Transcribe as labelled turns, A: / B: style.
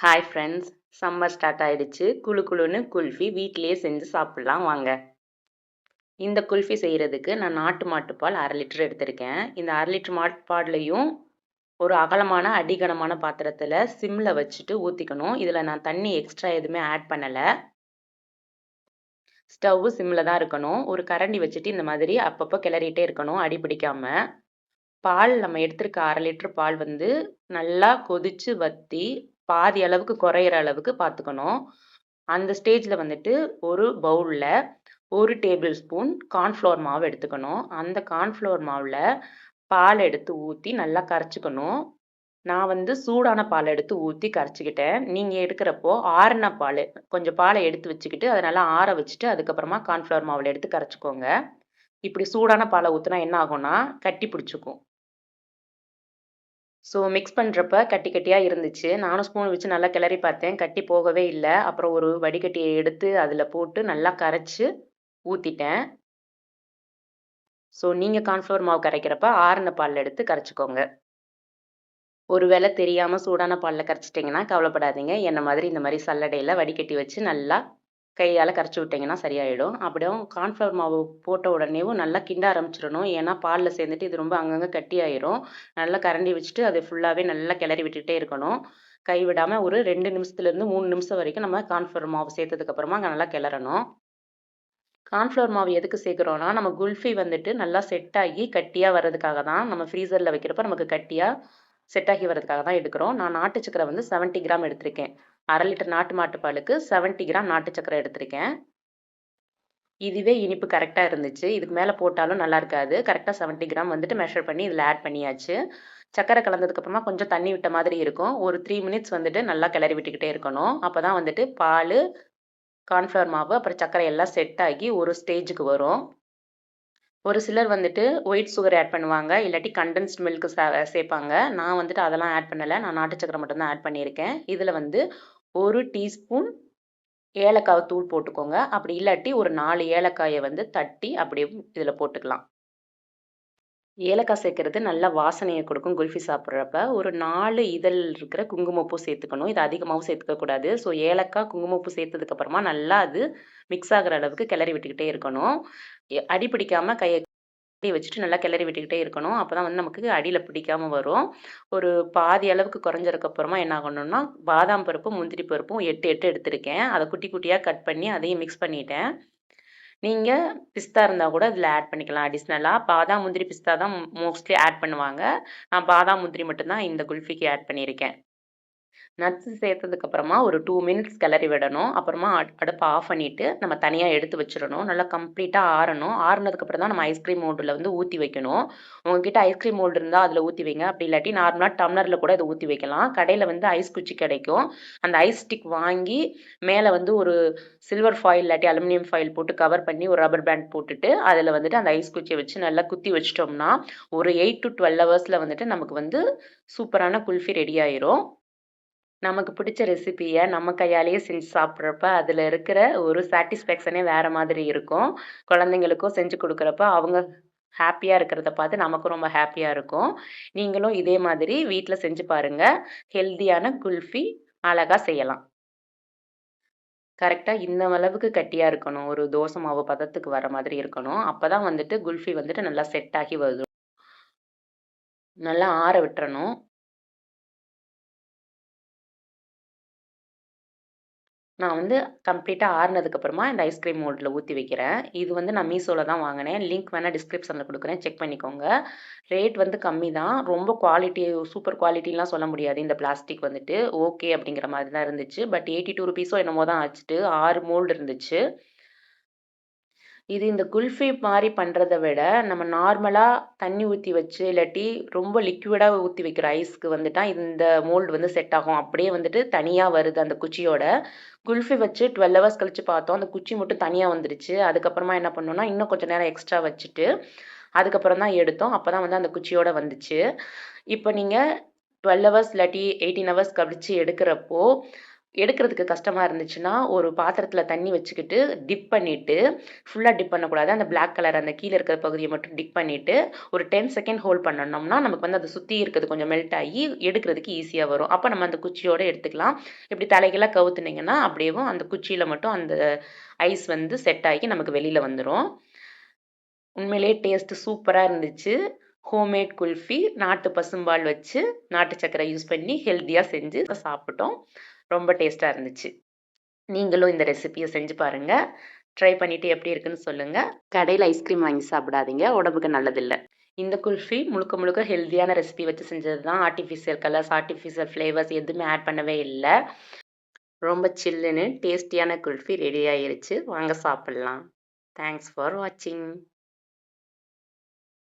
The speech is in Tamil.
A: Hi friends. சம்மர் ஸ்டார்ட் ஆயிடுச்சு. குளு குளுன்னு குல்ஃபி வீட்டிலேயே செஞ்சு சாப்பிடலாம் வாங்க. இந்த குல்ஃபி செய்கிறதுக்கு நான் நாட்டு மாட்டுப்பால் 1/2 லிட்டர் எடுத்திருக்கேன். இந்த 1/2 லிட்டர் மாட்டுப்பால்லையும் ஒரு அகலமான அடிகனமான பாத்திரத்தில் சிம்மில் வச்சுட்டு ஊற்றிக்கணும். இதில் நான் தண்ணி எக்ஸ்ட்ரா எதுவுமே ஆட் பண்ணலை. ஸ்டவ்வு சிம்மில் தான் இருக்கணும். ஒரு கரண்டி வச்சுட்டு இந்த மாதிரி அப்பப்போ கிளறிட்டே இருக்கணும், அடி பிடிக்காமல். பால் நம்ம எடுத்திருக்க 1/2 லிட்டர் பால் வந்து நல்லா கொதிச்சு வற்றி பாதி அளவுக்கு குறையிற அளவுக்கு பார்த்துக்கணும். அந்த ஸ்டேஜில் வந்துட்டு ஒரு பவுலில் 1 டேபிள் ஸ்பூன் கார்ன்ஃப்ளவர் மாவு எடுத்துக்கணும். அந்த கார்ன்ஃப்ளவர் மாவில் பால் எடுத்து ஊற்றி நல்லா கரைச்சிக்கணும். நான் வந்து சூடான பால் எடுத்து ஊற்றி கரைச்சிக்கிட்டேன். நீங்கள் எடுக்கிறப்போ ஆறின பால் கொஞ்சம் பாலை எடுத்து வச்சுக்கிட்டு அதை நல்லா ஆற வச்சுட்டு அதுக்கப்புறமா கார்ன்ஃப்ளவர் மாவில் எடுத்து கரைச்சிக்கோங்க. இப்படி சூடான பாலை ஊற்றினா என்ன ஆகும்னா கட்டி பிடிச்சிக்கும். ஸோ மிக்ஸ் பண்ணுறப்ப கட்டி கட்டியாக இருந்துச்சு. நானும் ஸ்பூன் வச்சு நல்லா கிளறி பார்த்தேன். கட்டி போகவே இல்லை. அப்புறம் ஒரு வடிகட்டியை எடுத்து அதில் போட்டு நல்லா கரைச்சி ஊற்றிட்டேன். ஸோ நீங்கள் கார்ன்ஃப்ளவர் மாவு கரைக்கிறப்ப ஆறின பால் எடுத்து கரைச்சிக்கோங்க. ஒரு வேளை தெரியாமல் சூடான பாலில் கரைச்சிட்டிங்கன்னா கவலைப்படாதீங்க. என்ன மாதிரி இந்த மாதிரி சல்லடையில் வடிகட்டி வச்சு நல்லா கையால் கரைச்சி விட்டிங்கன்னா சரியாயிடும். அப்படியும் கார்ன்ஃப்ளவர் மாவு போட்ட உடனேவும் நல்லா கிண்ட ஆரம்பிச்சிடணும். ஏன்னா பாலில் சேர்ந்துட்டு இது ரொம்ப அங்கங்கே கட்டியாயிரும். நல்லா கரண்டி வச்சுட்டு அதை ஃபுல்லாகவே நல்லா கிளறி விட்டுகிட்டே இருக்கணும். கை விடாமல் ஒரு 2 நிமிஷத்துலேருந்து 3 நிமிஷம் வரைக்கும் நம்ம கார்ன்ஃப்ளவர் மாவு சேர்த்ததுக்கப்புறமா அங்கே நல்லா கிளறணும். கார்ன்ஃப்ளவர் மாவு எதுக்கு சேர்க்குறோன்னா, நம்ம குல்ஃபி வந்துட்டு நல்லா செட் ஆகி கட்டியாக வர்றதுக்காக தான். நம்ம ஃப்ரீசரில் வைக்கிறப்ப நமக்கு கட்டியாக செட் ஆகி வர்றதுக்காக தான் எடுக்கிறோம். நான் நாட்டு சக்கரை வந்து 70 கிராம் எடுத்திருக்கேன். 1/2 லிட்டர் நாட்டு மாட்டுப்பாலுக்கு 70 கிராம் நாட்டு சக்கரை எடுத்திருக்கேன். இதுவே இனிப்பு கரெக்டாக இருந்துச்சு. இதுக்கு மேலே போட்டாலும் நல்லா இருக்காது. கரெக்டாக 70 கிராம் வந்துட்டு மெஷர் பண்ணி இதில் ஆட் பண்ணியாச்சு. சக்கரை கலந்ததுக்கப்புறமா கொஞ்சம் தண்ணி விட்ட மாதிரி இருக்கும். ஒரு 3 மினிட்ஸ் வந்துட்டு நல்லா கிளறி விட்டுக்கிட்டே இருக்கணும். அப்போ தான் வந்துட்டு பால், கார்ன்ஃப்ளவர் மாவு அப்புறம் சர்க்கரை எல்லாம் செட் ஆகி ஒரு ஸ்டேஜுக்கு வரும். ஒரு சிலர் வந்துட்டு ஒயிட் சுகர் ஆட் பண்ணுவாங்க. இல்லாட்டி கண்டென்ஸ்ட் மில்க் சேர்ப்பாங்க. நான் வந்துட்டு அதெல்லாம் ஆட் பண்ணலை. நான் நாட்டு சக்கரை மட்டும்தான் ஆட் பண்ணியிருக்கேன். இதில் வந்து 1 டீஸ்பூன் ஏலக்காய் தூள் போட்டுக்கோங்க. அப்படி இல்லாட்டி ஒரு 4 ஏலக்காயை வந்து தட்டி அப்படியே இதில் போட்டுக்கலாம். ஏலக்காய் சேர்க்கறது நல்ல வாசனையை கொடுக்கும். குல்ஃபி சாப்பிட்றப்ப ஒரு 4 இதழ் இருக்கிற குங்குமப்பூ சேர்த்துக்கணும். இது அதிகமாகவும் சேர்த்துக்கக்கூடாது. ஸோ ஏலக்காய், குங்குமப்பூ சேர்த்ததுக்கப்புறமா நல்லா அது மிக்ஸ் ஆகிற அளவுக்கு கிளறி விட்டுக்கிட்டே இருக்கணும். அடி பிடிக்காமல் கையை வச்சுட்டு நல்லா கிளறி விட்டுக்கிட்டே இருக்கணும். அப்போ தான் வந்து நமக்கு அடியில் பிடிக்காமல் வரும். ஒரு பாதி அளவுக்கு குறைஞ்சதுக்கப்புறமா என்ன ஆகணும்னா, பாதாம் பருப்பும் முந்திரி பருப்பும் 8 எடுத்திருக்கேன். அதை குட்டி குட்டியாக கட் பண்ணி அதையும் மிக்ஸ் பண்ணிட்டேன். நீங்கள் பிஸ்தா இருந்தால் கூட இதில் ஆட் பண்ணிக்கலாம். அடிஷ்னலாக பாதாம், முந்திரி, பிஸ்தா தான் மோஸ்ட்லி ஆட் பண்ணுவாங்க. நான் பாதாம், முந்திரி மட்டும்தான் இந்த குல்ஃபிக்கு ஆட் பண்ணியிருக்கேன். நட்ஸ் சேர்த்ததுக்கப்புறமா ஒரு 2 மினிட்ஸ் கிளறி விடணும். அப்புறமா அடுப்பை ஆஃப் பண்ணிவிட்டு நம்ம தனியாக எடுத்து வச்சிடணும். நல்லா கம்ப்ளீட்டாக ஆறணும். ஆறுனதுக்கப்புறம் தான் நம்ம ஐஸ்கிரீம் மோல்டில் வந்து ஊற்றி வைக்கணும். உங்ககிட்ட ஐஸ்கிரீம் மோல்டு இருந்தால் அதில் ஊற்றி வைங்க. அப்படி இல்லாட்டி நார்மலாக டம்ளரில் கூட இதை ஊற்றி வைக்கலாம். கடையில் வந்து ஐஸ் குச்சி கிடைக்கும். அந்த ஐஸ் ஸ்டிக் வாங்கி மேலே வந்து ஒரு சில்வர் ஃபாயில் இல்லாட்டி அலுமினியம் ஃபாயில் போட்டு கவர் பண்ணி ஒரு ரப்பர் பேண்ட் போட்டுட்டு அதில் வந்துட்டு அந்த ஐஸ் குச்சியை வச்சு நல்லா குத்தி வச்சிட்டோம்னா ஒரு 8 to 12 ஹவர்ஸில் வந்துட்டு நமக்கு வந்து சூப்பரான குல்ஃபி ரெடி ஆயிரும். நமக்கு பிடிச்ச ரெசிபியை நம்ம கையாலேயே செஞ்சு சாப்பிட்றப்ப அதில் இருக்கிற ஒரு சாட்டிஸ்ஃபேக்ஷனே வேறு மாதிரி இருக்கும். குழந்தைங்களுக்கும் செஞ்சு கொடுக்குறப்ப அவங்க ஹாப்பியாக இருக்கிறத பார்த்து நமக்கும் ரொம்ப ஹாப்பியாக இருக்கும். நீங்களும் இதே மாதிரி வீட்டில் செஞ்சு பாருங்கள். ஹெல்த்தியான குல்ஃபி அழகாக செய்யலாம். கரெக்டாக இந்த அளவுக்கு கட்டியாக இருக்கணும். ஒரு தோசை மாவு பதத்துக்கு வர மாதிரி இருக்கணும். அப்போ தான் வந்துட்டு குல்ஃபி வந்துட்டு நல்லா செட் ஆகி வரும். நல்லா ஆற விட்டுறணும். நான் வந்து கம்ப்ளீட்டாக ஆறுனதுக்கப்புறமா இந்த ஐஸ்கிரீம் மோல்டில் ஊற்றி வைக்கிறேன். இது வந்து நான் மீஷோவில் தான் வாங்கினேன். லிங்க் வேணால் டிஸ்கிரிப்ஷனில் கொடுக்குறேன். செக் பண்ணிக்கோங்க. ரேட் வந்து கம்மி தான். ரொம்ப குவாலிட்டி சூப்பர் குவாலிட்டிலாம் சொல்ல முடியாது. இந்த பிளாஸ்டிக் வந்துட்டு ஓகே அப்படிங்கிற மாதிரி தான் இருந்துச்சு. பட் 82 ருபீஸோ என்னமோ தான் ஆச்சுட்டு 6 மோல்டு இருந்துச்சு. இது இந்த குல்ஃபி மாதிரி பண்ணுறத விட நம்ம நார்மலாக தண்ணி ஊற்றி வச்சு இல்லாட்டி ரொம்ப லிக்விடாக ஊற்றி வைக்கிற ஐஸ்க்கு வந்துட்டா இந்த மோல்டு வந்து செட் ஆகும். அப்படியே வந்துட்டு தனியாக வருது அந்த குச்சியோட. குல்ஃபி வச்சு 12 ஹவர்ஸ் கழிச்சு பார்த்தோம். அந்த குச்சி மட்டும் தனியாக வந்துருச்சு. அதுக்கப்புறமா என்ன பண்ணோம்னா இன்னும் கொஞ்சம் நேரம் எக்ஸ்ட்ரா வச்சுட்டு அதுக்கப்புறம் தான் எடுத்தோம். அப்போ தான் வந்து அந்த குச்சியோட வந்துச்சு. இப்போ நீங்கள் 12 ஹவர்ஸ் இல்லாட்டி 18 ஹவர்ஸ் கழிச்சு எடுக்கிறப்போ எடுக்கிறதுக்கு கஷ்டமா இருந்துச்சுன்னா, ஒரு பாத்திரத்தில தண்ணி வச்சுக்கிட்டு, டிப் பண்ணிட்டு, ஃபுல்லா டிப் பண்ணக்கூடாது. அந்த பிளாக் கலர் அந்த கீழ இருக்கிற பகுதிய மட்டும் டிப் பண்ணிட்டு, ஒரு 10 செகண்ட் ஹோல்ட் பண்ணோம்னா, நமக்கு வந்து அத சுத்தி இருக்கிறது கொஞ்சம் மெல்ட் ஆகி, எடுக்கிறதுக்கு ஈஸியா வரும். அப்ப நம்ம அந்த குச்சியோட எடுத்துக்கலாம். இப்படி தலைகீழா கவுத்துனீங்கன்னா, அப்படியேவும் அந்த குச்சியில மட்டும் அந்த ஐஸ் வந்து செட் ஆகி நமக்கு வெளில வந்துரும். உண்மையிலேயே டேஸ்ட் சூப்பரா இருந்துச்சு. ஹோம்மேட் குல்ஃபி, நாட்டு பசும்பால் வச்சு, நாட்டு சர்க்கரை யூஸ் பண்ணி ஹெல்த்தியா செஞ்சு சாப்பிட்டோம். ரொம்ப டேஸ்ட்டா இருந்துச்சு. நீங்களும் இந்த ரெசிபிய செஞ்சு பாருங்க. ட்ரை பண்ணிட்டு எப்படி இருக்குன்னு சொல்லுங்க. கடையில ஐஸ்கிரீம் வாங்கி சாப்பிடாதீங்க. உடம்புக்கு நல்லதில்ல. இந்த குல்ஃபி முழுக்க முழுக்க ஹெல்த்தியான ரெசிபி வச்சு செஞ்சது தான். ஆர்ட்டிஃபிஷியல் கலர்ஸ், ஆர்ட்டிஃபிஷியல் ஃப்ளேவர்ஸ் எதுவுமே ஆட் பண்ணவே இல்ல. ரொம்ப சில்லுன்னு டேஸ்டியான குல்ஃபி ரெடி ஆயிருச்சு. வாங்க சாப்பிடலாம். தேங்க்ஸ் ஃபார் வாட்சிங்.